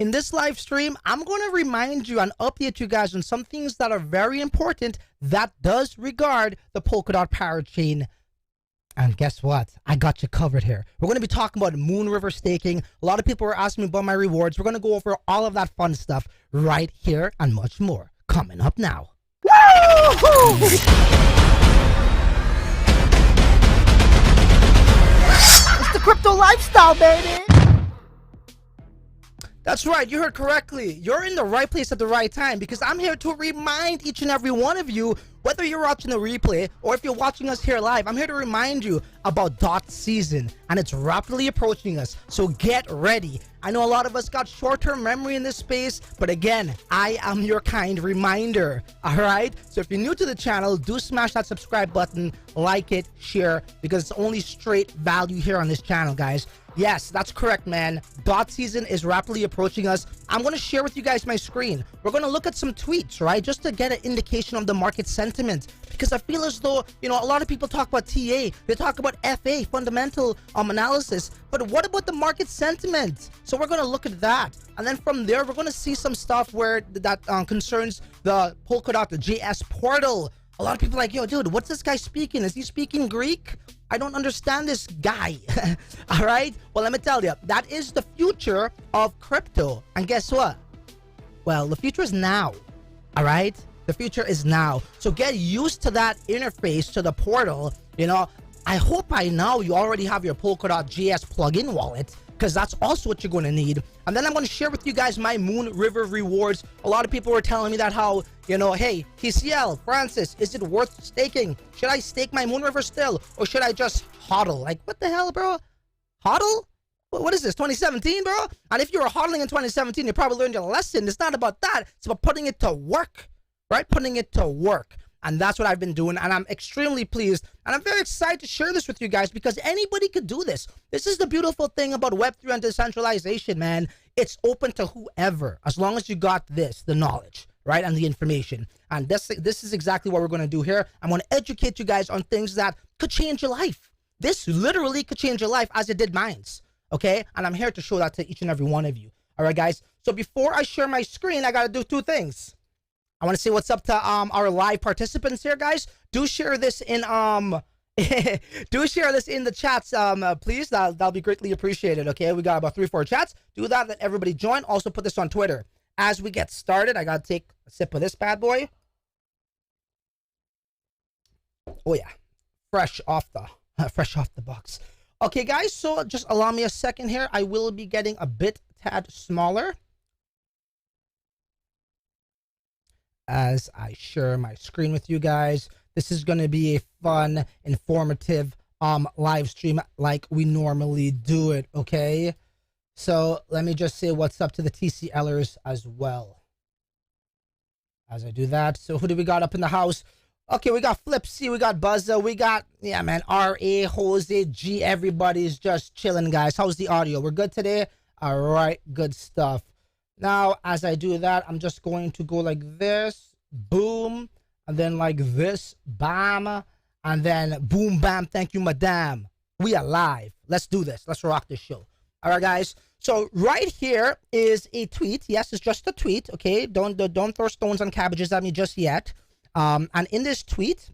In this live stream, I'm going to remind you and update you guys on some things that are very important that does regard the Polkadot Parachain. And guess what? I got you covered here. We're going to be talking about Moonriver staking. A lot of people are asking me about my rewards. We're going to go over all of that fun stuff right here and much more coming up now. Woo-hoo! It's the crypto lifestyle, baby. That's right, you heard correctly. You're in the right place at the right time because I'm here to remind each and every one of you, whether you're watching the replay or if you're watching us here live, I'm here to remind you about DOT season, and it's rapidly approaching us, so get ready. I know a lot of us got short-term memory in this space, but again, I am your kind reminder, all right? So if you're new to the channel, do smash that subscribe button, like it, share, because it's only straight value here on this channel, guys. Yes, that's correct, man. DOT season is rapidly approaching us. I'm going to share with you guys my screen. We're going to look at some tweets, right? Just to get an indication of the market sentiment. Because I feel as though, you know, a lot of people talk about TA. They talk about FA, fundamental analysis. But what about the market sentiment? So we're going to look at that. And then from there, we're going to see some stuff where that concerns the Polkadot.js portal. A lot of people are like, yo, dude, what's this guy speaking? Is he speaking Greek? I don't understand this guy. All right. Well, let me tell you, that is the future of crypto. And guess what? Well, the future is now. All right. The future is now. So get used to that interface to the portal. You know, I hope by now you already have your Polkadot.js plugin wallet, because that's also what you're going to need. And then I'm going to share with you guys my Moonriver rewards. A lot of people were telling me that how, you know, hey, TCL, Francis, is it worth staking? Should I stake my Moonriver still? Or should I just hodl? Like, what the hell, bro? Hodl? What is this, 2017, bro? And if you were hodling in 2017, you probably learned your lesson. It's not about that. It's about putting it to work, right? Putting it to work. And that's what I've been doing, and I'm extremely pleased. And I'm very excited to share this with you guys because anybody could do this. This is the beautiful thing about Web3 and decentralization, man. It's open to whoever, as long as you got this, the knowledge, right, and the information. And this is exactly what we're going to do here. I'm going to educate you guys on things that could change your life. This literally could change your life as it did mine's, okay? And I'm here to show that to each and every one of you. All right, guys? So before I share my screen, I got to do two things. I want to say what's up to our live participants here, guys. Do share this in do share this in the chats, please. That'll be greatly appreciated. Okay, we got about 3-4 chats. Do that. Let everybody join. Also put this on Twitter. As we get started, I gotta take a sip of this bad boy. Oh yeah, fresh off the box. Okay, guys. So just allow me a second here. I will be getting a tad smaller as I share my screen with you guys. This is going to be a fun, informative live stream like we normally do it, okay? So let me just say what's up to the TCLers as well as I do that. So who do we got up in the house? Okay, we got Flip C, we got Buzza, we got, yeah, man, RA, Jose, G, everybody's just chilling, guys. How's the audio? We're good today? All right, good stuff. Now, as I do that, I'm just going to go like this, boom, and then like this, bam, and then boom, bam, thank you, madame. We are live. Let's do this. Let's rock this show. All right, guys. So right here is a tweet. Yes, it's just a tweet, okay? Don't throw stones on cabbages at me just yet. And in this tweet,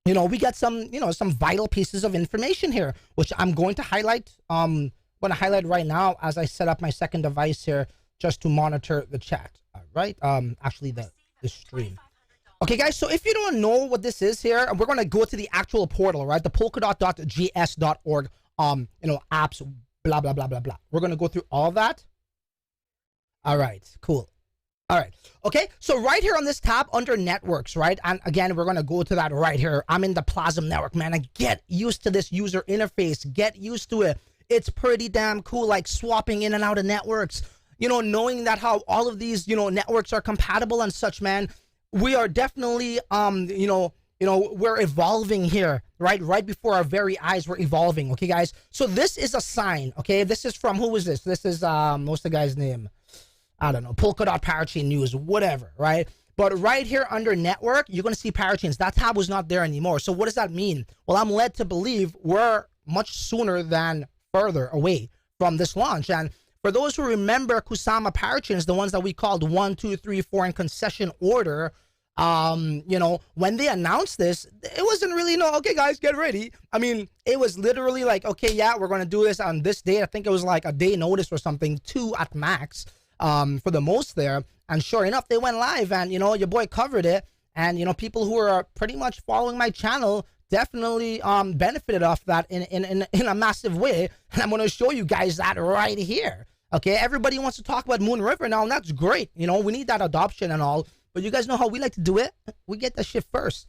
you know, we got some, you know, some vital pieces of information here, which I'm going to highlight. I'm going to highlight right now as I set up my second device here, just to monitor the chat. All right, actually the stream. Okay, guys, so if you don't know what this is here, we're going to go to the actual portal, right? The polkadot.js.org, you know, apps, blah, blah, blah, blah, blah. We're going to go through all that. All right, cool. All right. Okay, so right here on this tab under networks, right? And again, we're going to go to that right here. I'm in the Plasm network, man. And get used to this user interface. Get used to it. It's pretty damn cool, like swapping in and out of networks. You know, knowing that how all of these, you know, networks are compatible and such, man. We are definitely, you know, we're evolving here, right? Right before our very eyes, we're evolving. Okay, guys. So this is a sign. Okay, this is from, who is this? This is what's the guy's name? I don't know. Polkadot Parachain News, whatever, right? But right here under network, you're going to see parachains. That tab was not there anymore. So what does that mean? Well, I'm led to believe we're much sooner than further away from this launch. And For those who remember Kusama Parachains, the ones that we called 1, 2, 3, 4 in concession order, you know, when they announced this, it wasn't really, okay, guys, get ready. I mean, it was literally like, okay, yeah, we're going to do this on this date. I think it was like a day notice or something, 2 at max, for the most there. And sure enough, they went live, and, your boy covered it. And, people who are pretty much following my channel definitely benefited off that in a massive way. And I'm going to show you guys that right here. Okay, everybody wants to talk about Moonriver now, and that's great. We need that adoption and all. But you guys know how we like to do it. We get that shit first.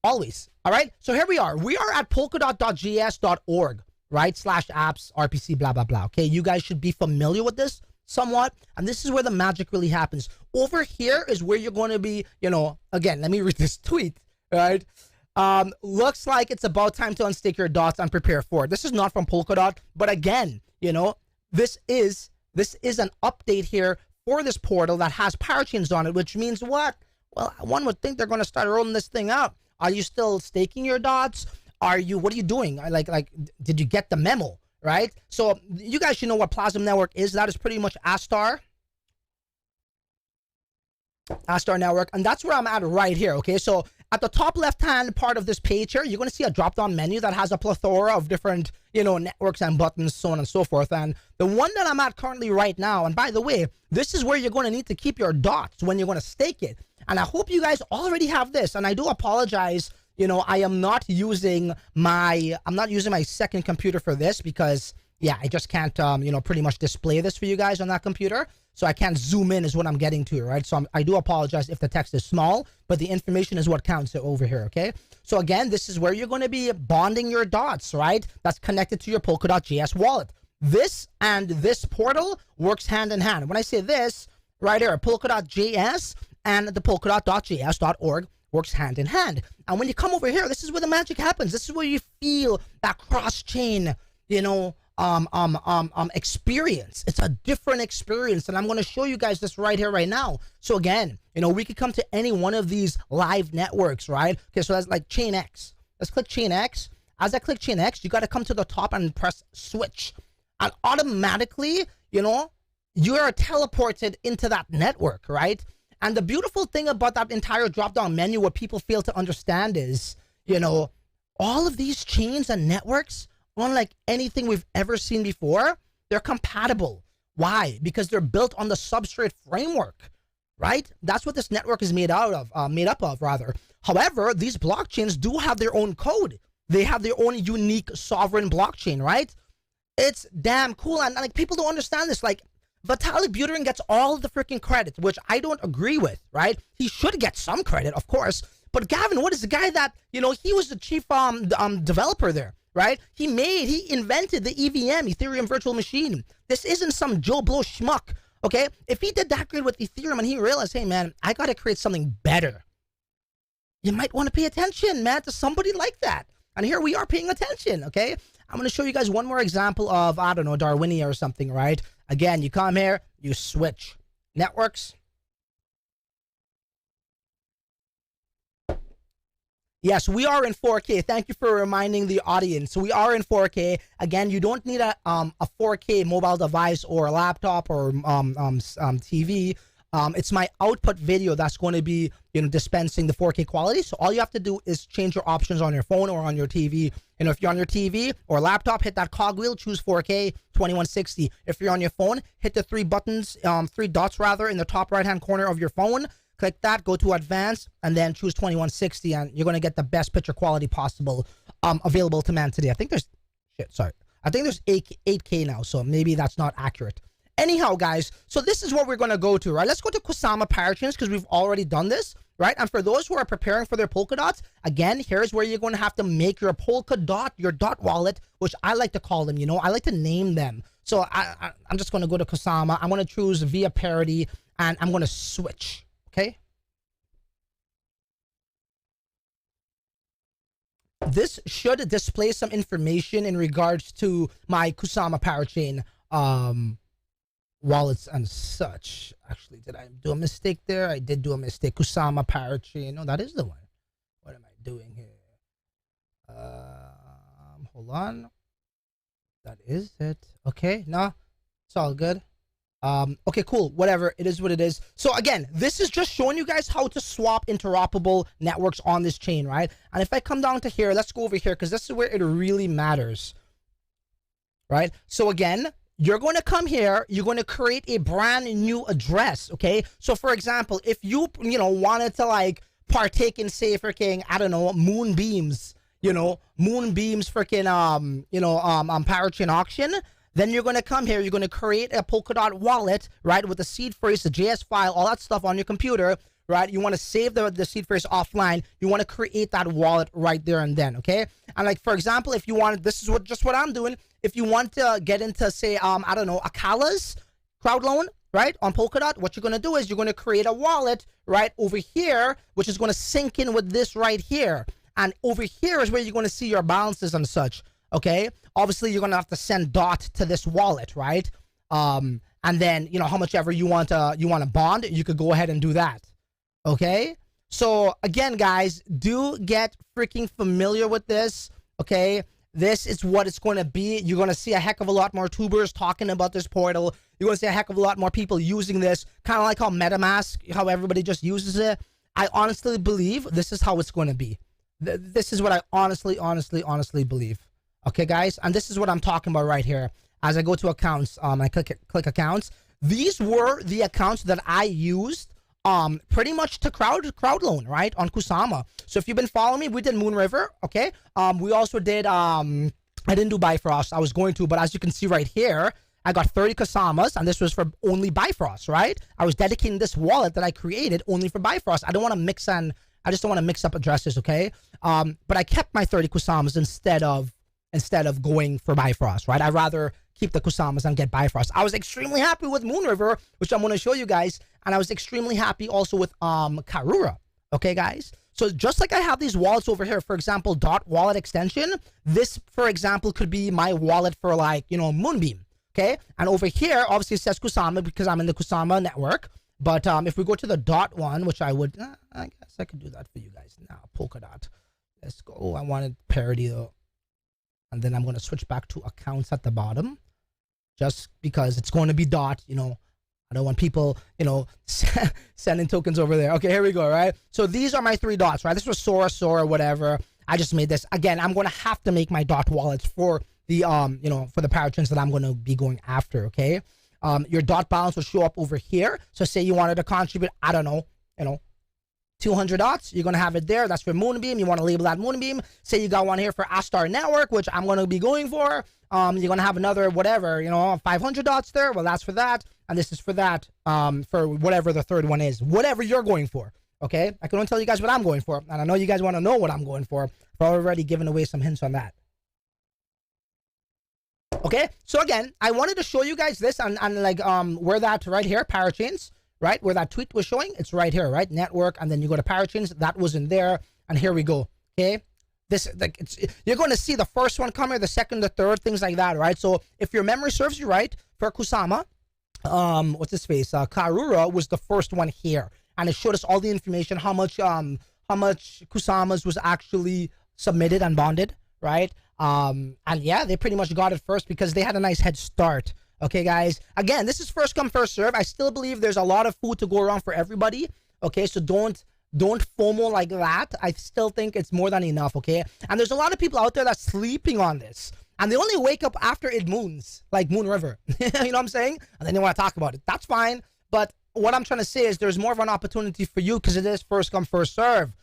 Always. All right? So here we are. We are at polkadot.js.org, right? /apps, RPC, blah, blah, blah. Okay, you guys should be familiar with this somewhat. And this is where the magic really happens. Over here is where you're going to be, again, let me read this tweet, right? Looks like it's about time to unstake your dots and prepare for it. This is not from Polkadot. But again, this is an update here for this portal that has parachains on it, which means what? Well, one would think they're going to start rolling this thing out. Are you still staking your dots? What are you doing? Like, did you get the memo, right? So you guys should know what Plasma Network is. That is pretty much Astar Network. And that's where I'm at right here, okay? So at the top left-hand part of this page here, you're going to see a drop-down menu that has a plethora of different, networks and buttons, so on and so forth. And the one that I'm at currently right now, and by the way, this is where you're going to need to keep your dots when you're going to stake it. And I hope you guys already have this. And I do apologize, I am not using my second computer for this because, yeah, I just can't, pretty much display this for you guys on that computer. So I can't zoom in is what I'm getting to, right? So I do apologize if the text is small, but the information is what counts over here, okay? So again, this is where you're going to be bonding your dots, right? That's connected to your Polkadot.js wallet. This and this portal works hand in hand. When I say this, right here, Polkadot.js and the Polkadot.js.org works hand in hand. And when you come over here, this is where the magic happens. This is where you feel that cross-chain, experience. It's a different experience, and I'm going to show you guys this right here, right now. So again, we could come to any one of these live networks, right? Okay, so that's like Chain X. Let's click Chain X. As I click Chain X, you got to come to the top and press switch, and automatically, you are teleported into that network, right? And the beautiful thing about that entire drop-down menu, what people fail to understand is, all of these chains and networks, unlike anything we've ever seen before, they're compatible. Why? Because they're built on the substrate framework, right? That's what this network is made up of. However, these blockchains do have their own code. They have their own unique sovereign blockchain, right? It's damn cool. And like, people don't understand this. Like, Vitalik Buterin gets all the freaking credit, which I don't agree with, right? He should get some credit, of course. But Gavin Wood is the guy that, he was the chief developer there. Right? He invented the EVM, Ethereum Virtual Machine. This isn't some Joe Blow schmuck, okay? If he did that great with Ethereum and he realized, hey, man, I got to create something better, you might want to pay attention, man, to somebody like that. And here we are paying attention, okay? I'm going to show you guys one more example of, I don't know, Darwinia or something, right? Again, you come here, you switch networks. Yes, we are in 4K. Thank you for reminding the audience. We are in 4K. Again, you don't need a 4K mobile device or a laptop or TV. It's my output video that's going to be, dispensing the 4K quality. So all you have to do is change your options on your phone or on your TV. If you're on your TV or laptop, hit that cogwheel, choose 4K 2160. If you're on your phone, hit the three dots rather in the top right-hand corner of your phone. Click that, go to advanced, and then choose 2160, and you're going to get the best picture quality possible available to man today. I think there's 8K now, so maybe that's not accurate. Anyhow, guys, so this is what we're going to go to, right? Let's go to Kusama Parachains because we've already done this, right? And for those who are preparing for their Polkadots, again, here's where you're going to have to make your Polkadot, your dot wallet, which I like to call them, I like to name them. So I'm just going to go to Kusama. I'm going to choose via parity, and I'm going to switch. Okay. This should display some information in regards to my Kusama Parachain wallets and such. Actually, did I do a mistake there? I did do a mistake. Kusama Parachain. No, that is the one. What am I doing here? Hold on. That is it. Okay. No. It's all good. Okay, cool. Whatever. It is what it is. So again, this is just showing you guys how to swap interoperable networks on this chain, right? And if I come down to here, let's go over here because this is where it really matters, right? So again, you're going to come here, you're going to create a brand new address, okay? So for example, if you wanted to like partake in, say, freaking, I don't know, Moonbeams, Moonbeams freaking, parachain auction, then you're going to come here, you're going to create a Polkadot wallet, right, with the seed phrase, the JS file, all that stuff on your computer, right? You want to save the seed phrase offline. You want to create that wallet right there and then, okay? And like, for example, if you want, this is what I'm doing. If you want to get into, say, I don't know, Acala's crowd loan, right, on Polkadot, what you're going to do is you're going to create a wallet right over here, which is going to sync in with this right here. And over here is where you're going to see your balances and such. Okay, obviously you're gonna have to send DOT to this wallet, right? And then how much ever you want to bond, you could go ahead and do that. Okay, so again, guys, do get freaking familiar with this. Okay, this is what it's going to be. You're gonna see a heck of a lot more tubers talking about this portal. You're gonna see a heck of a lot more people using this, kind of like how MetaMask, how everybody just uses it. I honestly believe this is how it's going to be. This is what I honestly believe. Okay, guys, and this is what I'm talking about right here. As I go to accounts, I click accounts. These were the accounts that I used pretty much to crowd loan, right, on Kusama. So if you've been following me, we did Moonriver, okay? We also did, I didn't do Bifrost. I was going to, but as you can see right here, I got 30 Kusamas, and this was for only Bifrost, right? I was dedicating this wallet that I created only for Bifrost. I just don't want to mix up addresses, okay? But I kept my 30 Kusamas instead of going for Bifrost, right? I'd rather keep the Kusamas and get Bifrost. I was extremely happy with Moonriver, which I'm going to show you guys, and I was extremely happy also with Karura, okay, guys? So just like I have these wallets over here, for example, Dot wallet extension, this, for example, could be my wallet for like, Moonbeam, okay? And over here, obviously it says Kusama because I'm in the Kusama network, but if we go to the Dot one, which I would, I guess I could do that for you guys now, Polkadot. Let's go. Oh, I wanted parity though. And then I'm going to switch back to accounts at the bottom just because it's going to be Dot, I don't want people, sending tokens over there. Okay, here we go, right? So these are my 3 dots, right? This was Sora, whatever. I just made this. Again, I'm going to have to make my Dot wallets for the, for the parachains that I'm going to be going after, okay? Your Dot balance will show up over here. So say you wanted to contribute, I don't know, 200 dots, you're going to have it there. That's for Moonbeam. You want to label that Moonbeam. Say you got one here for Astar Network, which I'm going to be going for. You're going to have another, whatever, 500 dots there. Well, that's for that. And this is for that, for whatever the third one is. Whatever you're going for, okay? I can only tell you guys what I'm going for. And I know you guys want to know what I'm going for. I've already given away some hints on that. Okay, so again, I wanted to show you guys this and like where that right here, parachains, right, where that tweet was showing, it's right here, right, network, and then you go to parachains, that was in there, and here we go, okay? This, like, you're going to see the first one come here, the second, the third, things like that, right? So if your memory serves you right, for Kusama, what's his face, Karura was the first one here, and it showed us all the information, how much Kusamas was actually submitted and bonded, right? And yeah, they pretty much got it first because they had a nice head start. Okay, guys, again, this is first come, first serve. I still believe there's a lot of food to go around for everybody. Okay, so don't FOMO like that. I still think it's more than enough, okay? And there's a lot of people out there that's sleeping on this. And they only wake up after it moons, like Moonriver. You know what I'm saying? And then they want to talk about it. That's fine. But what I'm trying to say is there's more of an opportunity for you because it is first come, first serve.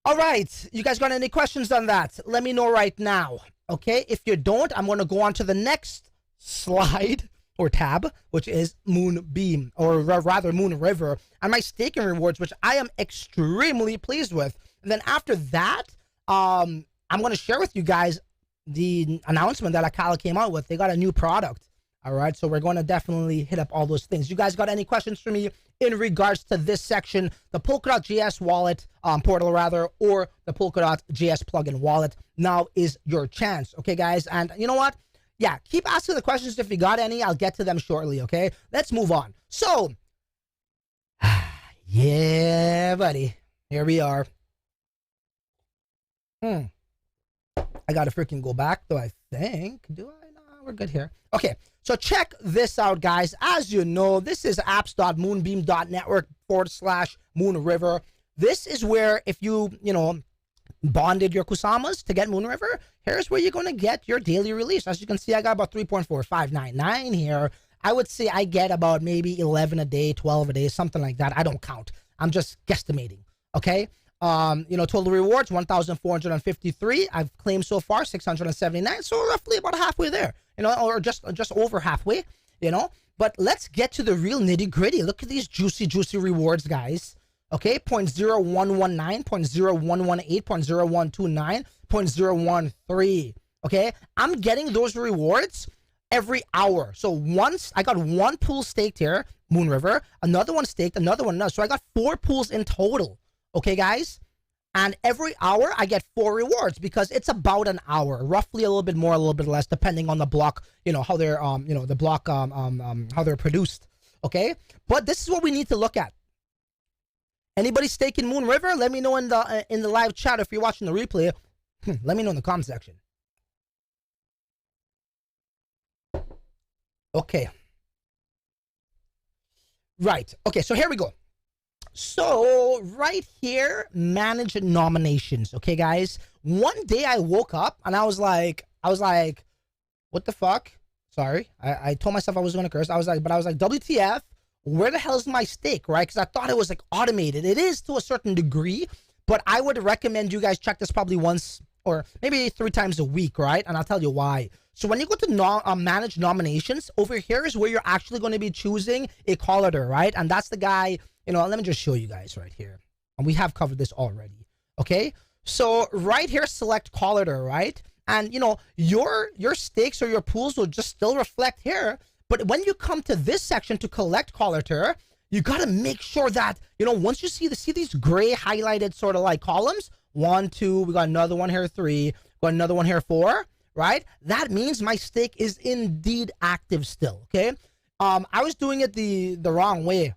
All right, you guys got any questions on that? Let me know right now, okay? If you don't, I'm going to go on to the next slide or tab, which is Moonbeam, or rather Moonriver, and my staking rewards, which I am extremely pleased with. And then after that, I'm going to share with you guys the announcement that Akala came out with. They got a new product. All right, so we're going to definitely hit up all those things. You guys got any questions for me in regards to this section, the Polkadot.js wallet, portal rather, or the Polkadot.js plugin wallet? Now is your chance, okay, guys? And you know what? Yeah, keep asking the questions if you got any. I'll get to them shortly, okay? Let's move on. So, yeah, buddy. Here we are. I got to freaking go back, though, I think. Do I? No, we're good here. Okay, so check this out, guys. As you know, this is apps.moonbeam.network/Moonriver. This is where if you bonded your Kusamas to get Moonriver, here's where you're going to get your daily release. As you can see, I got about 3.4599 here. I would say I get about maybe 11 a day, 12 a day, something like that. I don't count. I'm just guesstimating. Okay. Total rewards 1,453. I've claimed so far 679. So roughly about halfway there, or just over halfway, But let's get to the real nitty gritty. Look at these juicy rewards, guys. Okay, 0.0119, 0.0118, 0.0129, 0.013. Okay, I'm getting those rewards every hour. So once I got one pool staked here, Moonriver, another one staked, another one not. So I got 4 pools in total. Okay, guys, and every hour I get 4 rewards because it's about an hour, roughly a little bit more, a little bit less, depending on the block. How they're the block how they're produced. Okay, but this is what we need to look at. Anybody staking Moonriver? Let me know in the live chat. If you're watching the replay, let me know in the comment section. Okay. Right. Okay, so here we go. So right here, manage nominations. Okay, guys. One day I woke up and I was like, what the fuck? Sorry. I told myself I was going to curse. I was like, WTF? Where the hell is my stake, right? Because I thought it was like automated. It is to a certain degree, but I would recommend you guys check this probably once or maybe 3 times a week, right? And I'll tell you why. So when you go to manage nominations, over here is where you're actually going to be choosing a collateral, right? And that's the guy, let me just show you guys right here. And we have covered this already, okay? So right here, select collateral, right? And, your stakes or your pools will just still reflect here. But when you come to this section to collect collateral, you got to make sure that, once you see these gray highlighted sort of like columns, 1, 2, we got another one here, 3, we got another one here, 4, right? That means my stake is indeed active still, okay? I was doing it the wrong way,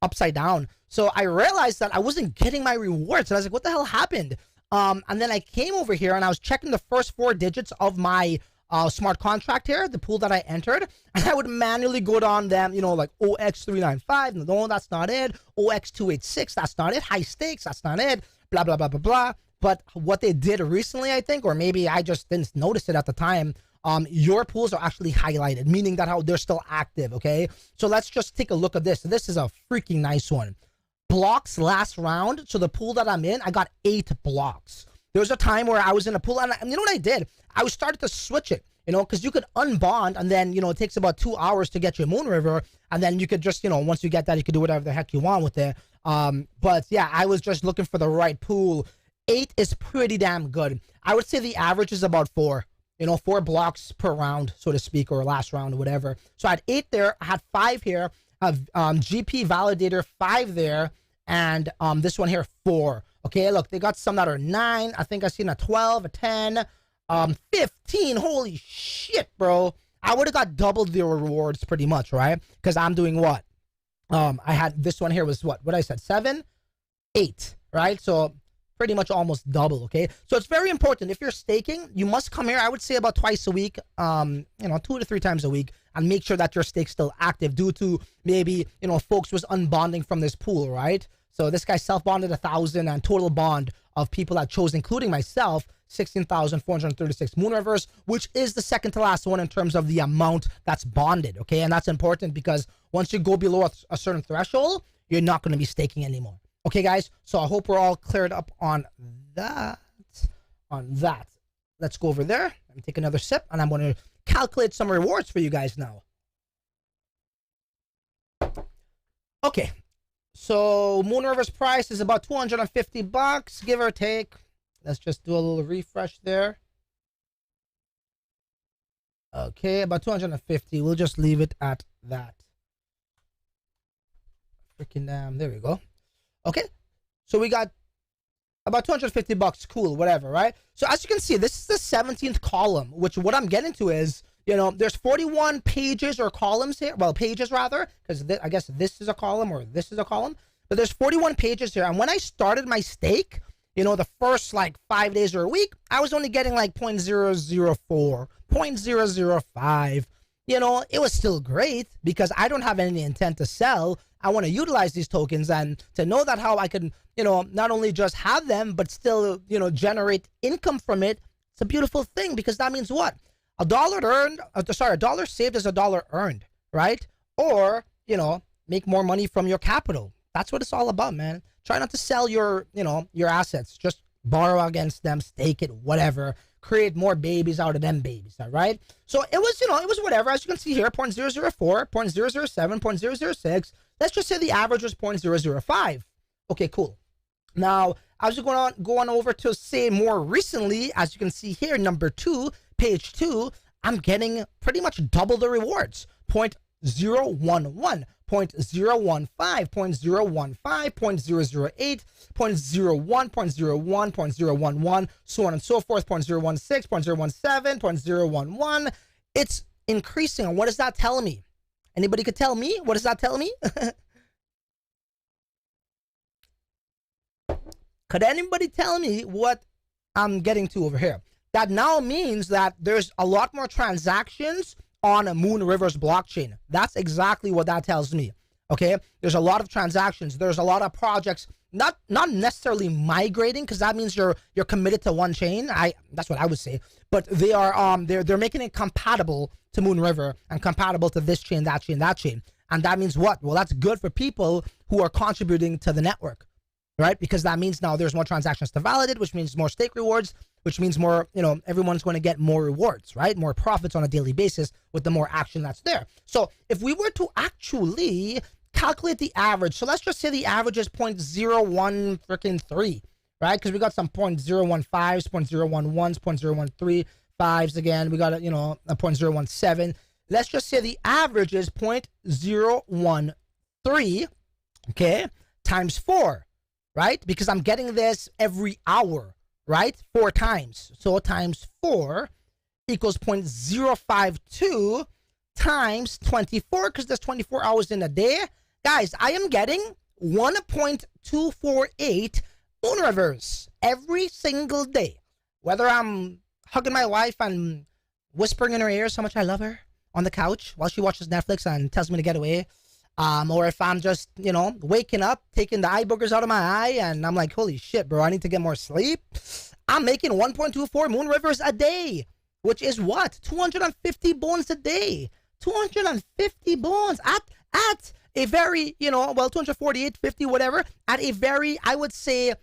upside down. So I realized that I wasn't getting my rewards. And I was like, what the hell happened? And then I came over here and I was checking the first 4 digits of my smart contract here, the pool that I entered, and I would manually go down them, like OX395, no, that's not it, OX286, that's not it, high stakes, that's not it, blah, blah, blah, blah, blah. But what they did recently, I think, or maybe I just didn't notice it at the time, your pools are actually highlighted, meaning that how they're still active, okay? So let's just take a look at this. This is a freaking nice one. Blocks last round, so the pool that I'm in, I got 8 blocks. There was a time where I was in a pool, and you know what I did? I started to switch it, because you could unbond, and then, it takes about 2 hours to get your Moonriver, and then you could just, once you get that, you could do whatever the heck you want with it. But yeah, I was just looking for the right pool. 8 is pretty damn good. I would say the average is about 4, 4 blocks per round, so to speak, or last round, or whatever. So I had 8 there, I had 5 here, GP validator 5 there, and this one here 4. Okay, look, they got some that are 9. I think I seen a 12, a 10, 15. Holy shit, bro. I would have got double the rewards pretty much, right? Because I'm doing what? I had this one here was what I said, 7, 8, right? So pretty much almost double, okay? So it's very important. If you're staking, you must come here, I would say about twice a week, 2 to 3 times a week, and make sure that your stake's still active due to maybe, folks was unbonding from this pool, right? So this guy self-bonded 1,000 and total bond of people that chose, including myself, 16,436 Moonrivers, which is the second to last one in terms of the amount that's bonded, okay? And that's important because once you go below a certain threshold, you're not going to be staking anymore. Okay, guys? So I hope we're all cleared up on that. Let's go over there and take another sip, and I'm going to calculate some rewards for you guys now. Okay. So Moonriver's price is about 250 bucks, give or take. Let's just do a little refresh there. Okay, about 250. We'll just leave it at that. Freaking damn, there we go. Okay, so we got about 250 bucks. Cool, whatever, right? So as you can see, this is the 17th column, which what I'm getting to is, there's 41 pages or columns here. Well, pages rather, because I guess this is a column or this is a column. But there's 41 pages here. And when I started my stake, the first like 5 days or a week, I was only getting like 0.004, 0.005. You know, it was still great because I don't have any intent to sell. I want to utilize these tokens, and to know that how I can, you know, not only just have them, but still, you know, generate income from it. It's a beautiful thing, because that means what? A dollar earned, a dollar saved is a dollar earned, right? Or, you know, make more money from your capital. That's what it's all about, man. Try not to sell your, you know, your assets. Just borrow against them, stake it, whatever. Create more babies out of them babies, all right? So it was, you know, it was whatever. As you can see here, 0.004, 0.007, 0.006. Let's just say the average was 0.005. Okay, cool. Now, I was going over to say more recently, as you can see here, number 2, page 2, I'm getting pretty much double the rewards. 0.011, 0.015, 0.015, 0.008, 0.01, 0.01, 0.011, so on and so forth, 0.016, 0.017, 0.011. It's increasing. And what does that tell me? Anybody could tell me? What does that tell me? Could anybody tell me what I'm getting to over here? That now means that there's a lot more transactions on Moonriver's blockchain. That's exactly what that tells me. Okay, there's a lot of transactions. There's a lot of projects, not necessarily migrating, because that means you're committed to one chain. That's what I would say. But they are they're making it compatible to Moonriver and compatible to this chain, that chain, that chain. And that means what? Well, that's good for people who are contributing to the network, right? Because that means now there's more transactions to validate, which means more stake rewards, which means more, you know, everyone's going to get more rewards, right? More profits on a daily basis with the more action that's there. So if we were to actually calculate the average, so let's just say the average is 0.01 freaking 3, right? Because we got some 0.015s, 0.011s, 0.013 again. We got a, you know, a 0.017. Let's just say the average is 0.013, okay, times 4, right? Because I'm getting this every hour, right? 4 times. So times 4 equals 0.052 times 24, because there's 24 hours in a day. Guys, I am getting 1.248 Moonrivers every single day. Whether I'm hugging my wife and whispering in her ears how much I love her on the couch while she watches Netflix and tells me to get away, or if I'm just, you know, waking up, taking the eye boogers out of my eye, and I'm like, holy shit, bro, I need to get more sleep. I'm making 1.24 Moonrivers a day, which is what? 250 bones a day. 250 bones at a very, you know, well, 248.50, whatever, at a very, I would say,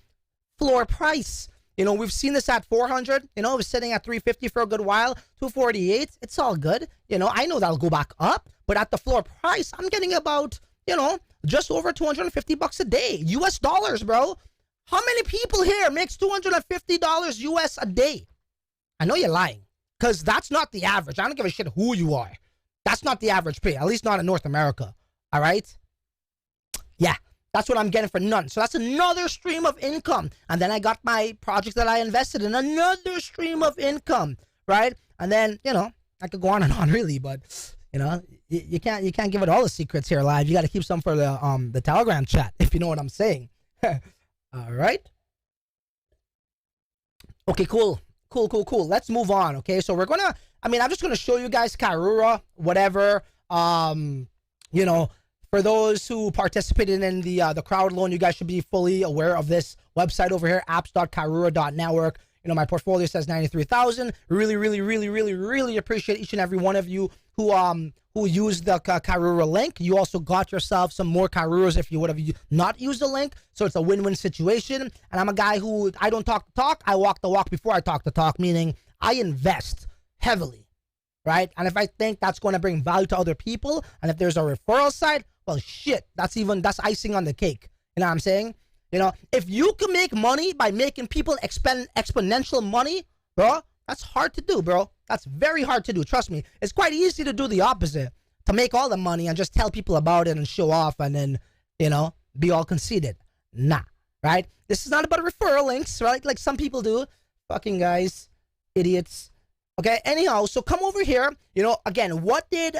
floor price. You know, we've seen this at 400. You know, it was sitting at 350 for a good while. 248. It's all good. You know, I know that'll go back up, but at the floor price, I'm getting about, you know, just over $250 a day. US dollars, bro. How many people here makes $250 US a day? I know you're lying, because that's not the average. I don't give a shit who you are. That's not the average pay, at least not in North America. All right? Yeah. That's what I'm getting for none. So that's another stream of income. And then I got my projects that I invested in, another stream of income, right? And then, you know, I could go on and on really, but you know, you can't give it all the secrets here live. You got to keep some for the Telegram chat, if you know what I'm saying. All right. Okay, cool. Let's move on. Okay, so I'm just gonna show you guys Karura, whatever. You know, for those who participated in the crowd loan, you guys should be fully aware of this website over here, apps.karura.network. You know, my portfolio says 93,000. Really appreciate each and every one of you who used the Karura link. You also got yourself some more Karuras if you would have not used the link. So it's a win-win situation. And I'm a guy who, I don't talk the talk, I walk the walk before I talk the talk, meaning I invest heavily, right? And if I think that's going to bring value to other people, and if there's a referral side, well, shit, that's icing on the cake. You know what I'm saying? You know, if you can make money by making people exponential money, bro, that's hard to do, bro. That's very hard to do. Trust me. It's quite easy to do the opposite, to make all the money and just tell people about it and show off and then, you know, be all conceited. Nah, right? This is not about referral links, right? Like some people do. Fucking guys, idiots. Okay, anyhow, so come over here. You know, again, what did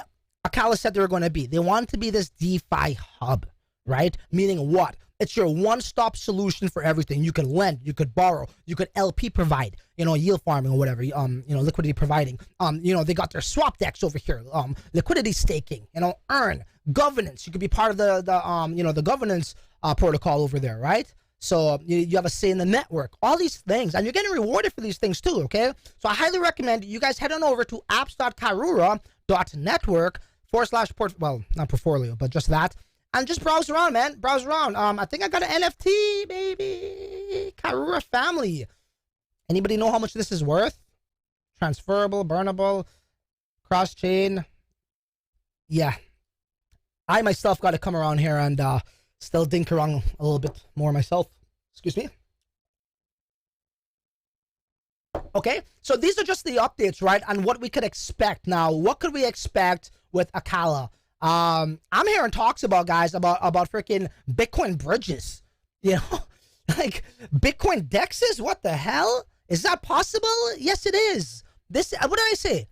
Akala said they were going to be? They wanted to be this DeFi hub, right? Meaning what? It's your one-stop solution for everything. You could lend, you could borrow, you could LP provide, yield farming or whatever, liquidity providing. They got their swap decks over here, liquidity staking, earn, governance. You could be part of the governance protocol over there, right? So you have a say in the network, all these things, and you're getting rewarded for these things too, okay? So I highly recommend you guys head on over to apps.karura.network not portfolio, but just that. And just browse around, man. Browse around. I think I got an NFT, baby. Karura family. Anybody know how much this is worth? Transferable, burnable, cross-chain. Yeah. I myself got to come around here and still dink around a little bit more myself. Excuse me. Okay, so these are just the updates, right? And what we could expect. Now, what could we expect with Acala? I'm hearing talks about, guys, about freaking Bitcoin bridges. Like Bitcoin dexes? What the hell? Is that possible? Yes, it is. What did I say?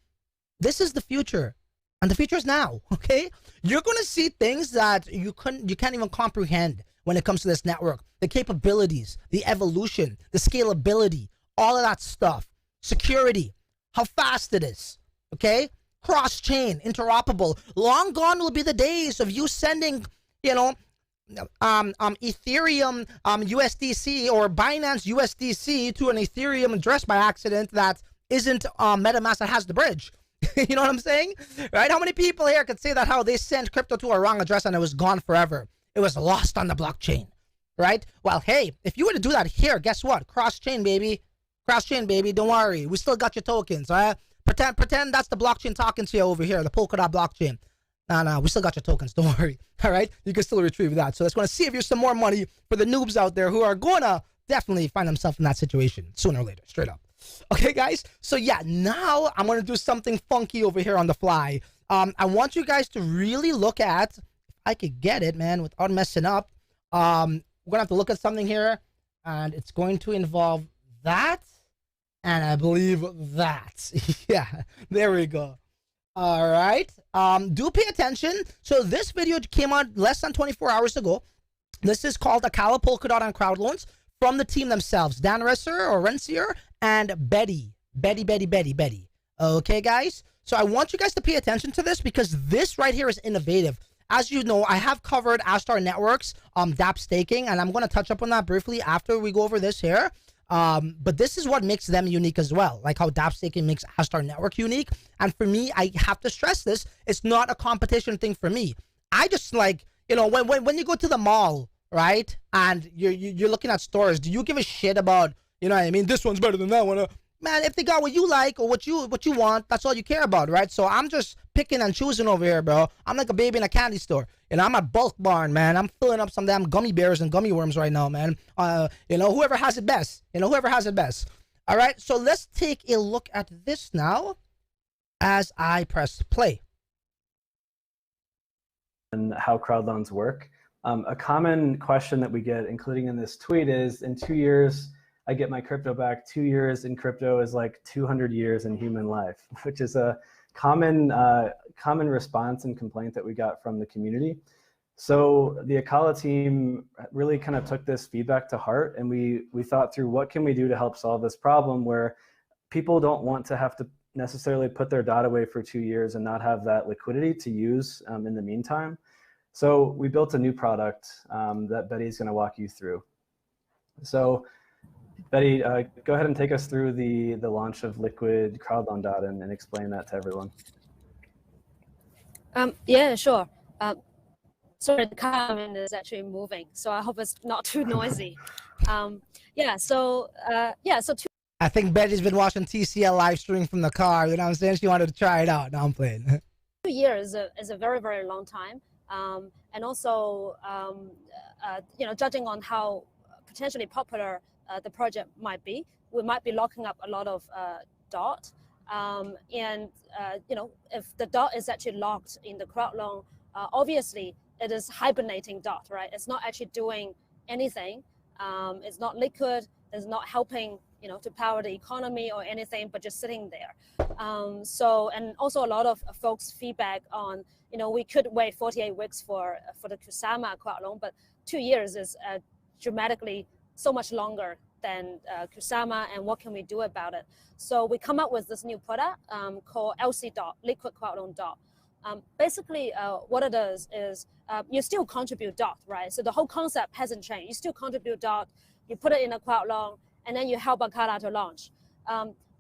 This is the future. And the future is now, okay? You're going to see things that you can't even comprehend when it comes to this network. The capabilities, the evolution, the scalability, all of that stuff. Security, how fast it is, okay? Cross-chain, interoperable. Long gone will be the days of you sending, Ethereum USDC or Binance USDC to an Ethereum address by accident that isn't MetaMask that has the bridge. You know what I'm saying? Right? How many people here could say that how they sent crypto to a wrong address and it was gone forever? It was lost on the blockchain, right? Well, hey, if you were to do that here, guess what? Cross-chain, baby. Cross-chain, baby. Don't worry. We still got your tokens, all right? Pretend that's the blockchain talking to you over here, the Polkadot blockchain. No, we still got your tokens. Don't worry, all right? You can still retrieve that. So let's going to see if here's some more money for the noobs out there who are going to definitely find themselves in that situation sooner or later, straight up. Okay, guys? So, yeah, now I'm going to do something funky over here on the fly. I want you guys to really look at, if I could get it, man, without messing up. We're going to have to look at something here, and it's going to involve that, and I believe that. Yeah, there we go. All right. Do pay attention. So this video came out less than 24 hours ago. This is called Acala, Polkadot, and crowd loans from the team themselves. Dan Rensier and Betty. Okay, guys? So I want you guys to pay attention to this because this right here is innovative. As you know, I have covered Astar Networks, Dapp staking, and I'm going to touch up on that briefly after we go over this here. But this is what makes them unique as well, like how Dapp staking makes Astar Network unique. And for me, I have to stress this, it's not a competition thing for me. I just like, when you go to the mall, right, and you're looking at stores, do you give a shit about, this one's better than that one? Man, if they got what you like or what you want, that's all you care about, right? So I'm just picking and choosing over here, bro. I'm like a baby in a candy store. I'm at Bulk Barn, man. I'm filling up some damn gummy bears and gummy worms right now, man. Whoever has it best. Whoever has it best. All right, so let's take a look at this now as I press play. And how crowd loans work. A common question that we get, including in this tweet, is in 2 years, I get my crypto back. 2 years in crypto is like 200 years in human life, which is a common response and complaint that we got from the community. So the Acala team really kind of took this feedback to heart, and we thought through what can we do to help solve this problem where people don't want to have to necessarily put their DOT away for 2 years and not have that liquidity to use in the meantime. So we built a new product that Betty's going to walk you through. So Betty, go ahead and take us through the launch of Liquid crowdloan DOT and explain that to everyone. Yeah, sure. Sorry, the car is actually moving, so I hope it's not too noisy. So I think Betty's been watching TCL live streaming from the car. You know what I'm saying? She wanted to try it out. Now I'm playing. 2 years is a very, very long time. And also, judging on how potentially popular the project might be, we might be locking up a lot of DOT. If the DOT is actually locked in the crowd loan, obviously it is hibernating DOT, right? It's not actually doing anything. It's not liquid. is not helping, to power the economy or anything, but just sitting there. So, and also a lot of folks feedback on, we could wait 48 weeks for the Kusama crowd loan, but 2 years is dramatically so much longer than Kusama, and what can we do about it? So we come up with this new product called LC Dot, Liquid Crowd Loan Dot. Basically, what it is you still contribute DOT, right? So the whole concept hasn't changed. You still contribute DOT, you put it in a crowd loan, and then you help Akala to launch.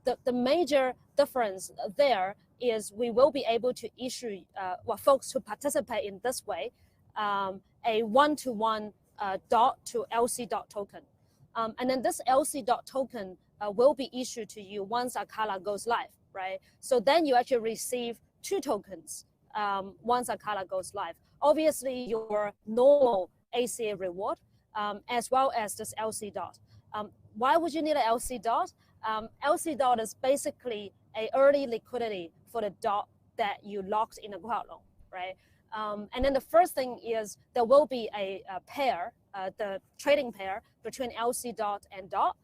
The major difference there is we will be able to issue folks who participate in this way a one-to-one DOT to LC Dot token. And then this LC Dot token will be issued to you once Akala goes live, right? So then you actually receive 2 tokens once Akala goes live. Obviously, your normal ACA reward, as well as this LC Dot. Why would you need an LC Dot? LC Dot is basically an early liquidity for the DOT that you locked in a crowd loan, right? And then the first thing is there will be a pair, the trading pair between LC Dot and DOT.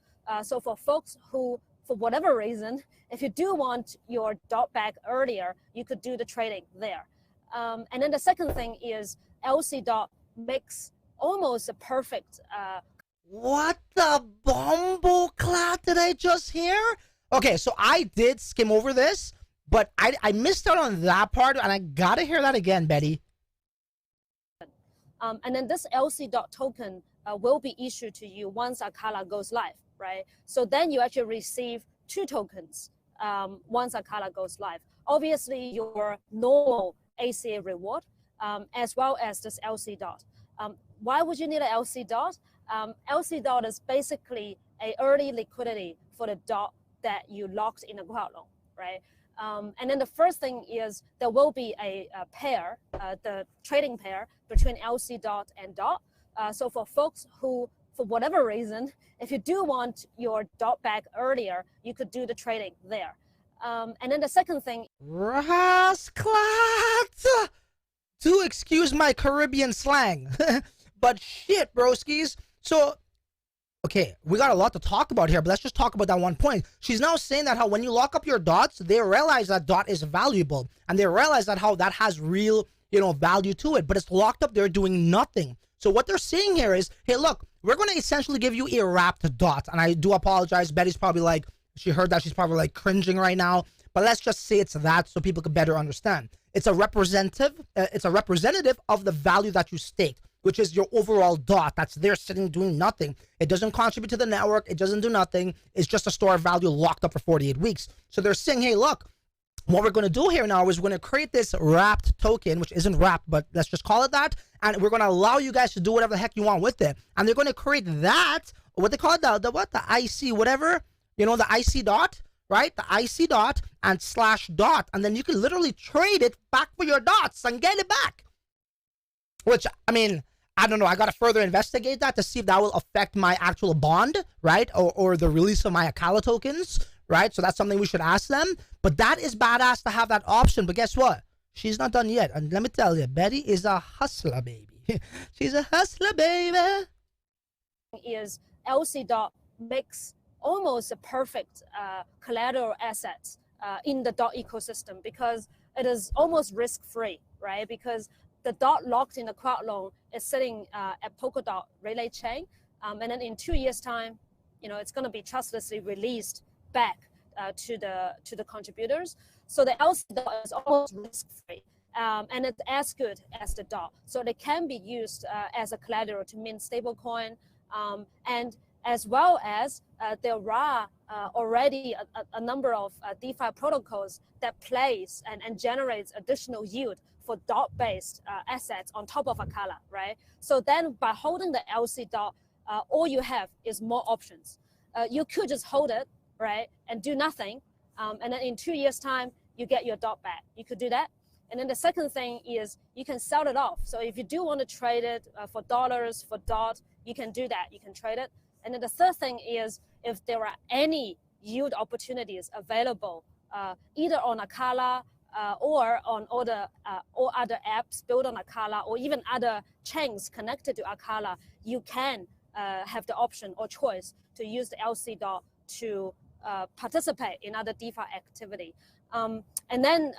So for folks who, for whatever reason, if you do want your DOT back earlier, you could do the trading there. And then the second thing is LC Dot makes almost a perfect. What the bumbleclap did I just hear? Okay, so I did skim over this, but I missed out on that part, and I gotta hear that again, Betty. And then this LC Dot token will be issued to you once Akala goes live, right? So then you actually receive 2 tokens once Akala goes live. Obviously, your normal ACA reward, as well as this LC Dot. Why would you need an LC Dot? LC Dot is basically an early liquidity for the DOT that you locked in a crowd loan, right? And then the first thing is there will be a pair, the trading pair between LC Dot and DOT. So for folks who, for whatever reason, if you do want your DOT back earlier, you could do the trading there. And then the second thing. Rasclat! Do excuse my Caribbean slang. But shit, broskies. So, okay, we got a lot to talk about here, but let's just talk about that one point. She's now saying that how when you lock up your dots, they realize that dot is valuable, and they realize that how that has real, value to it, but it's locked up there doing nothing. So what they're saying here is, hey, look, we're going to essentially give you a wrapped dot, and I do apologize. Betty's probably like, she heard that, she's probably like cringing right now, but let's just say it's that so people can better understand. It's a representative of the value that you staked, which is your overall dot that's there sitting doing nothing. It doesn't contribute to the network. It doesn't do nothing. It's just a store of value locked up for 48 weeks. So they're saying, hey, look, what we're going to do here now is we're going to create this wrapped token, which isn't wrapped, but let's just call it that. And we're going to allow you guys to do whatever the heck you want with it. And they're going to create that, what they call it, the IC, whatever, the IC dot, right? The IC dot and /dot. And then you can literally trade it back for your dots and get it back. Which, I mean, I don't know. I got to further investigate that to see if that will affect my actual bond, right? Or the release of my Acala tokens, right? So that's something we should ask them. But that is badass to have that option. But guess what? She's not done yet. And let me tell you, Betty is a hustler, baby. She's a hustler, baby. Is LC Dot makes almost a perfect collateral assets in the DOT ecosystem because it is almost risk-free, right? Because the DOT locked in the crowd loan is sitting at Polkadot relay chain. And then in 2 years' time, it's going to be trustlessly released back to the contributors. So the LC DOT is almost risk-free. And it's as good as the DOT. So they can be used as a collateral to mint stablecoin. And as well as there are already a number of DeFi protocols that plays and generates additional yield for DOT-based assets on top of Akala, right? So then by holding the LC DOT, all you have is more options. You could just hold it, right, and do nothing. And then in 2 years' time, you get your DOT back. You could do that. And then the second thing is you can sell it off. So if you do want to trade it for dollars, for DOT, you can do that. You can trade it. And then the third thing is if there are any yield opportunities available, either on Akala or on all other apps built on Akala or even other chains connected to Akala, you can have the option or choice to use the LC dot to participate in other DeFi activity. And then,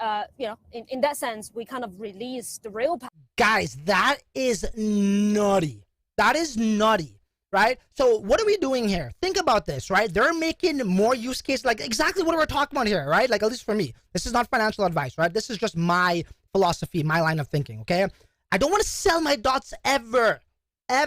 in that sense, we kind of release the real power. Guys, that is nutty. That is nutty, right? So what are we doing here? Think about this, right? They're making more use cases, like exactly what we're talking about here, right? Like, at least for me, this is not financial advice, right? This is just my philosophy, my line of thinking, okay? I don't want to sell my dots ever. I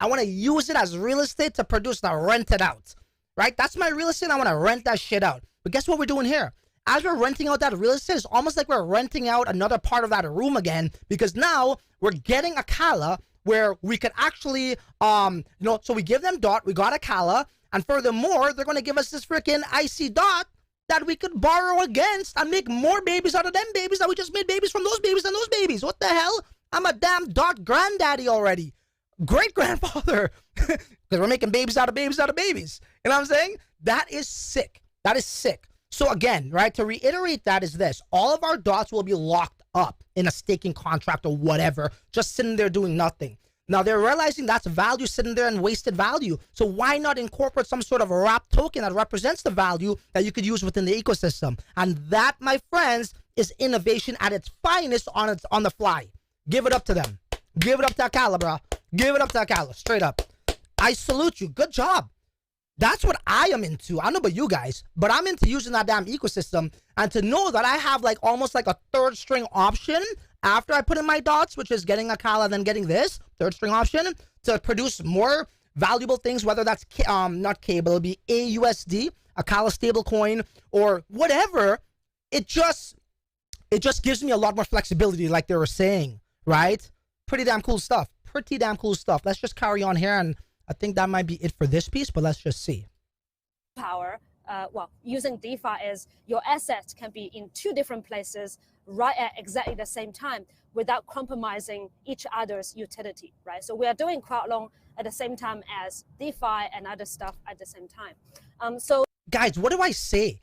want to use it as real estate to produce and rent it out, right? That's my real estate. I want to rent that shit out. But guess what we're doing here? As we're renting out that real estate, it's almost like we're renting out another part of that room again, because now we're getting Akala where we could actually, so we give them dot, we got Akala, and furthermore, they're going to give us this freaking IC dot that we could borrow against and make more babies out of them babies that we just made babies from those babies and those babies. What the hell? I'm a damn dot granddaddy already. Great grandfather. Because we're making babies out of babies out of babies. You know what I'm saying? That is sick. That is sick. So again, right, to reiterate that is this. All of our dots will be locked up in a staking contract or whatever, just sitting there doing nothing. Now they're realizing that's value sitting there and wasted value. So why not incorporate some sort of wrap token that represents the value that you could use within the ecosystem? And that, my friends, is innovation at its finest on the fly. Give it up to them. Give it up to Acala, bro. Give it up to Acala, straight up. I salute you. Good job. That's what I am into. I don't know about you guys, but I'm into using that damn ecosystem, and to know that I have like almost like a third string option after I put in my dots, which is getting Akala, then getting this third string option to produce more valuable things, whether that's not cable, it'll be AUSD, Akala stablecoin, or whatever. It just gives me a lot more flexibility, like they were saying, right? Pretty damn cool stuff. Pretty damn cool stuff. Let's just carry on here, and I think that might be it for this piece, but let's just see. Power, using DeFi is your assets can be in two different places right at exactly the same time without compromising each other's utility, right? So we are doing crowdloan at the same time as DeFi and other stuff at the same time. So guys, what do I say?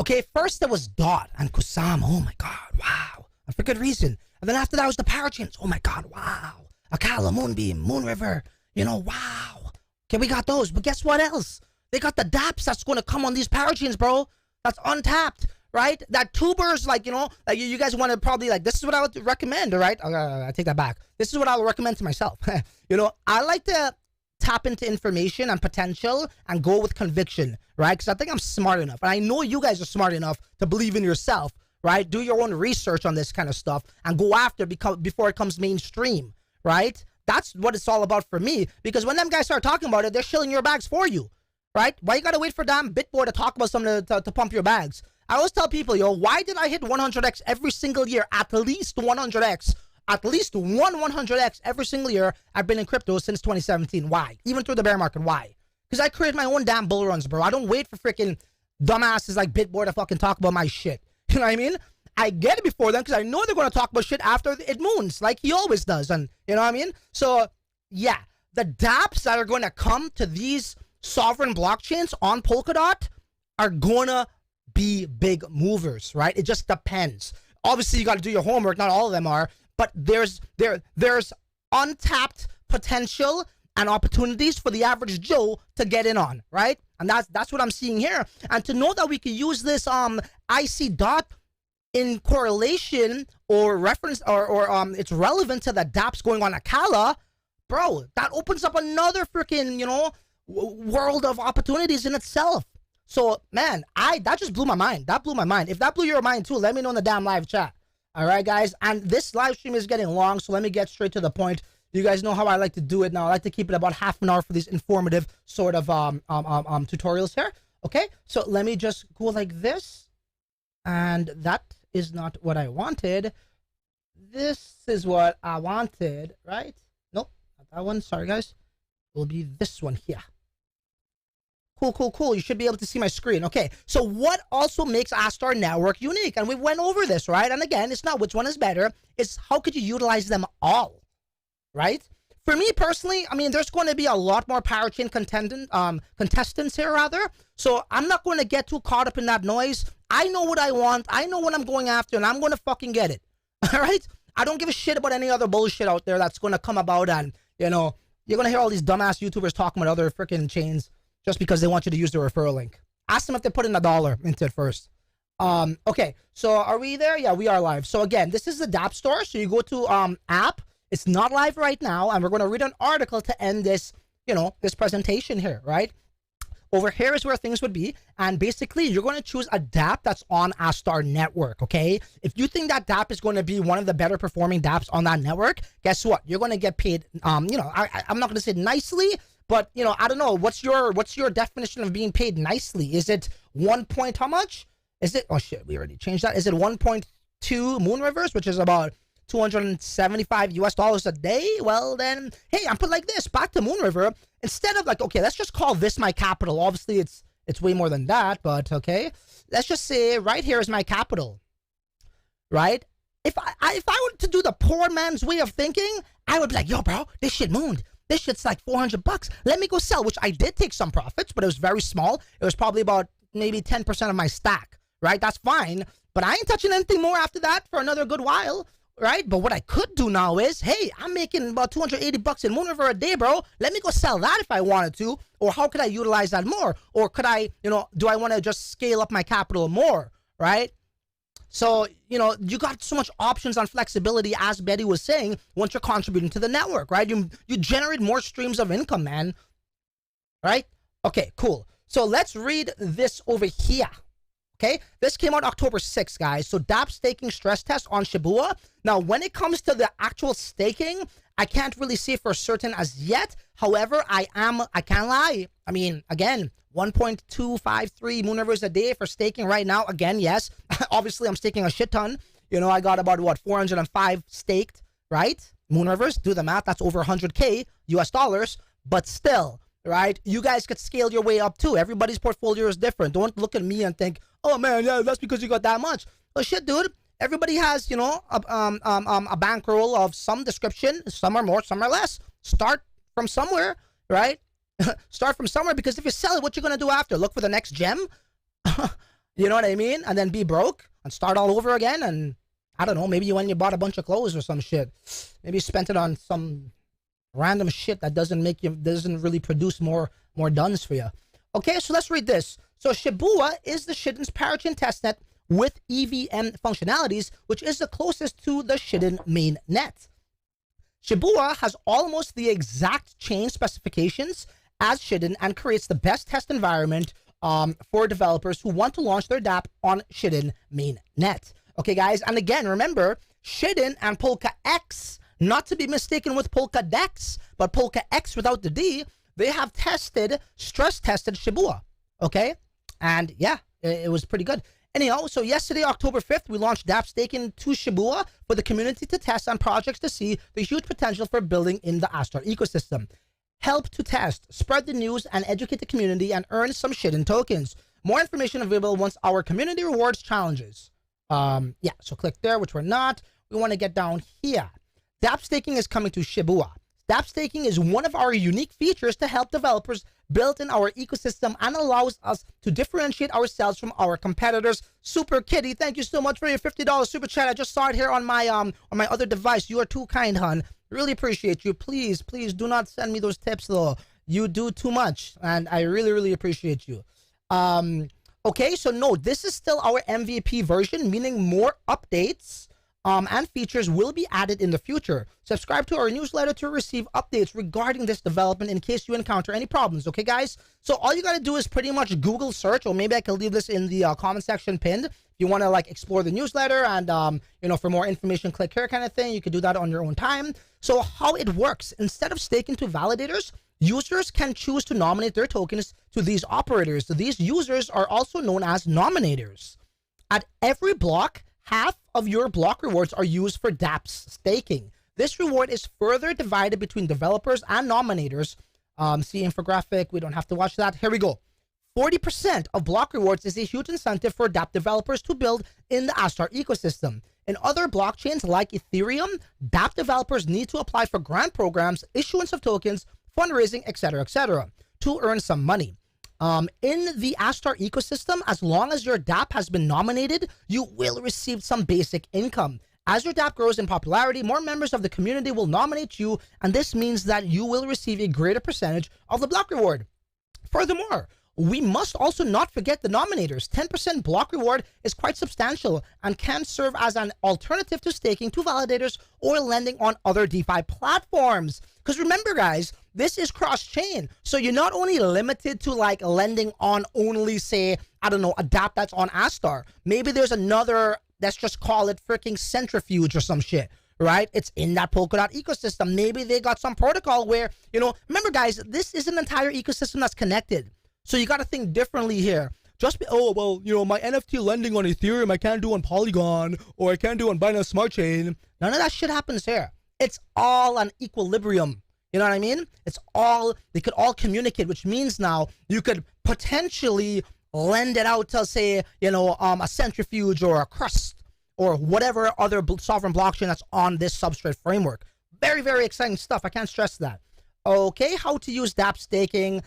Okay, first there was Dot and Kusama. Oh my God, wow. And for good reason. And then after that was the parachains. Oh my God, wow. Acala, Moonbeam, Moonriver. Wow. Okay, we got those. But guess what else? They got the Dapps that's going to come on these parachains, bro. That's untapped, right? That tubers, like, like you guys want to probably, like, this is what I would recommend, all right? I take that back. This is what I would recommend to myself. I like to tap into information and potential and go with conviction, right? Because I think I'm smart enough. And I know you guys are smart enough to believe in yourself, right? Do your own research on this kind of stuff and go after before it comes mainstream, right? That's what it's all about for me, because when them guys start talking about it, they're shilling your bags for you, right? Why you gotta wait for damn Bitboy to talk about something to pump your bags? I always tell people, why did I hit 100x every single year? At least 100x. At least 100x every single year I've been in crypto since 2017. Why? Even through the bear market. Why? Because I create my own damn bull runs, bro. I don't wait for freaking dumbasses like Bitboy to fucking talk about my shit. You know what I mean? I get it before them because I know they're going to talk about shit after it moons, like he always does. And you know what I mean? So, yeah, the dApps that are going to come to these sovereign blockchains on Polkadot are going to be big movers, right? It just depends. Obviously, you got to do your homework. Not all of them are, but there's untapped potential and opportunities for the average Joe to get in on, right? And that's what I'm seeing here. And to know that we can use this IC dot in correlation or reference or it's relevant to the Dapps going on Acala, bro, that opens up another freaking, world of opportunities in itself. So, man, that just blew my mind. That blew my mind. If that blew your mind too, let me know in the damn live chat. All right, guys. And this live stream is getting long, so let me get straight to the point. You guys know how I like to do it now. I like to keep it about half an hour for these informative sort of tutorials here. Okay, so let me just go like this. And that is not what I wanted. This is what I wanted, right? Nope, not that one. Sorry, guys. It will be this one here. Cool. You should be able to see my screen. Okay, so what also makes Astar Network unique? And we went over this, right? And again, it's not which one is better. It's how could you utilize them all, right? For me personally, I mean, there's going to be a lot more parachain contestants here, rather. So I'm not going to get too caught up in that noise. I know what I want. I know what I'm going after, and I'm going to fucking get it. All right? I don't give a shit about any other bullshit out there that's going to come about and, you're gonna hear all these dumbass YouTubers talking about other freaking chains just because they want you to use the referral link. Ask them if they put in $1 into it first. Okay, so are we there? Yeah, we are live. So again, this is the Dapp store. So you go to app. It's not live right now, and we're going to read an article to end this, this presentation here, right? Over here is where things would be, and basically you're going to choose a Dapp that's on Astar network, okay? If you think that Dapp is going to be one of the better performing Dapps on that network, guess what? You're going to get paid, I'm not going to say nicely, but, I don't know. What's your definition of being paid nicely? Is it 1 point how much? Is it, oh shit, we already changed that. Is it 1.2 Moonrivers, which is about $275 a day? Well then, hey, I'm put like this, back to Moonriver. Instead of like, okay, let's just call this my capital. Obviously it's way more than that, but okay. Let's just say right here is my capital, right? If I were to do the poor man's way of thinking, I would be like, yo, bro, this shit mooned. This shit's like $400. Let me go sell, which I did take some profits, but it was very small. It was probably about maybe 10% of my stack, right? That's fine, but I ain't touching anything more after that for another good while, right? But what I could do now is, hey, I'm making about $280 in Moonriver a day, bro. Let me go sell that if I wanted to, or how could I utilize that more? Or could I, do I want to just scale up my capital more, right? So, you got so much options on flexibility, as Betty was saying, once you're contributing to the network, right? You generate more streams of income, man, right? Okay, cool. So let's read this over here. Okay, this came out October 6th, guys. So Dapp staking stress test on Shibuya. Now, when it comes to the actual staking, I can't really see for certain as yet. However, I can't lie. I mean, again, 1.253 Moonrivers a day for staking right now. Again, yes. Obviously, I'm staking a shit ton. I got about, 405 staked, right? Moonrivers, do the math. That's over 100K US dollars. But still, right? You guys could scale your way up too. Everybody's portfolio is different. Don't look at me and think, oh man, yeah, that's because you got that much. Well, shit, dude. Everybody has, a bankroll of some description. Some are more, some are less. Start from somewhere, right? Start from somewhere, because if you sell it, what you gonna do after? Look for the next gem? You know what I mean? And then be broke and start all over again. And I don't know, maybe you went and you bought a bunch of clothes or some shit. Maybe you spent it on some random shit that doesn't really produce more duns for you. Okay, so let's read this. So Shibuya is the Shidden's parachain testnet with EVM functionalities, which is the closest to the Shidden main net. Shibuya has almost the exact chain specifications as Shidden and creates the best test environment for developers who want to launch their Dapp on Shidden main net. Okay, guys, and again, remember, Shidden and Polka X, not to be mistaken with Polkadex, but Polka X without the D, they have stress tested Shibuya, okay? And yeah, it was pretty good. Anyhow, so yesterday, October 5th, we launched Dapp staking to Shibuya for the community to test on projects to see the huge potential for building in the Astar ecosystem. Help to test, spread the news, and educate the community and earn some Shidden tokens. More information available once our community rewards challenges. Yeah, so click there, which we're not. We want to get down here. Dapp staking is coming to Shibuya. Dapp staking is one of our unique features to help developers build in our ecosystem and allows us to differentiate ourselves from our competitors. Super Kitty, thank you so much for your $50 super chat. I just saw it here on my other device. You are too kind, hon. Really appreciate you. Please do not send me those tips though. You do too much, and I really appreciate you. Okay, so no, this is still our MVP version, meaning more updates and features will be added in the future. Subscribe to our newsletter to receive updates regarding this development in case you encounter any problems, okay, guys? So all you got to do is pretty much Google search, or maybe I can leave this in the comment section pinned. If you want to like explore the newsletter and, for more information, click here kind of thing. You can do that on your own time. So how it works, instead of staking to validators, users can choose to nominate their tokens to these operators. So these users are also known as nominators. At every block, half of your block rewards are used for Dapp's staking. This reward is further divided between developers and nominators. See infographic, we don't have to watch that. Here we go. 40% of block rewards is a huge incentive for Dapp developers to build in the Astar ecosystem. In other blockchains like Ethereum, Dapp developers need to apply for grant programs, issuance of tokens, fundraising, etc., to earn some money. In the Astar ecosystem, as long as your Dapp has been nominated, you will receive some basic income. As your Dapp grows in popularity, more members of the community will nominate you, and this means that you will receive a greater percentage of the block reward. Furthermore, we must also not forget the nominators. 10% block reward is quite substantial and can serve as an alternative to staking to validators or lending on other DeFi platforms. Because remember, guys, this is cross-chain. So you're not only limited to like lending on only, say, I don't know, a Dapp that's on Astar. Maybe there's another, let's just call it freaking Centrifuge or some shit, right? It's in that Polkadot ecosystem. Maybe they got some protocol where, you know, remember, guys, this is an entire ecosystem that's connected. So you got to think differently here. Just be, oh, well, you know, my NFT lending on Ethereum, I can't do on Polygon, or I can't do on Binance Smart Chain. None of that shit happens here. It's all an equilibrium. You know what I mean? It's all, they could all communicate, which means now you could potentially lend it out to, say, you know, a Centrifuge or a Crust or whatever other sovereign blockchain that's on this substrate framework. Very, very exciting stuff. I can't stress that. Okay, how to use Dapp staking.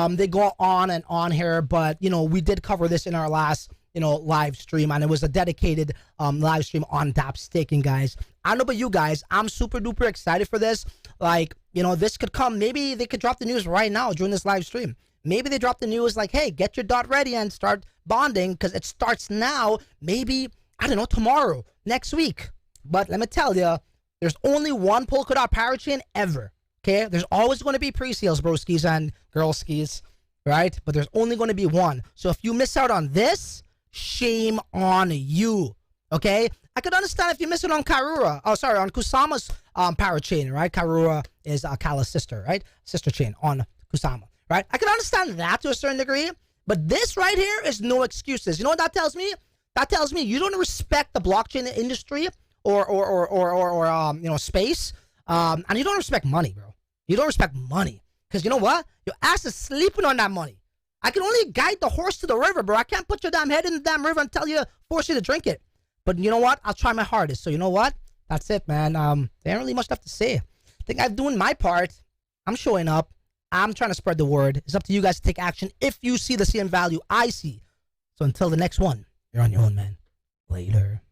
They go on and on here, but, you know, we did cover this in our last, you know, live stream, and it was a dedicated live stream on Dapp staking, guys. I don't know about you guys. I'm super duper excited for this. Like, you know, this could come. Maybe they could drop the news right now during this live stream. Maybe they drop the news like, hey, get your dot ready and start bonding, because it starts now. Maybe, I don't know, tomorrow, next week. But let me tell you, there's only one Polkadot Parachain ever. Okay, there's always going to be pre-sales, broskis and girlskis, right? But there's only going to be one. So if you miss out on this, shame on you, okay? I could understand if you miss it on Karura. Oh, sorry, on Kusama's parachain, right? Karura is Akala's sister, right? Sister chain on Kusama, right? I can understand that to a certain degree, but this right here is no excuses. You know what that tells me? That tells me you don't respect the blockchain industry or you know, space, and you don't respect money, bro. You don't respect money. Because you know what? Your ass is sleeping on that money. I can only guide the horse to the river, bro. I can't put your damn head in the damn river and force you to drink it. But you know what? I'll try my hardest. So you know what? That's it, man. There ain't really much left to say. I think I'm doing my part. I'm showing up. I'm trying to spread the word. It's up to you guys to take action if you see the same value I see. So until the next one, you're on your own, man. Later.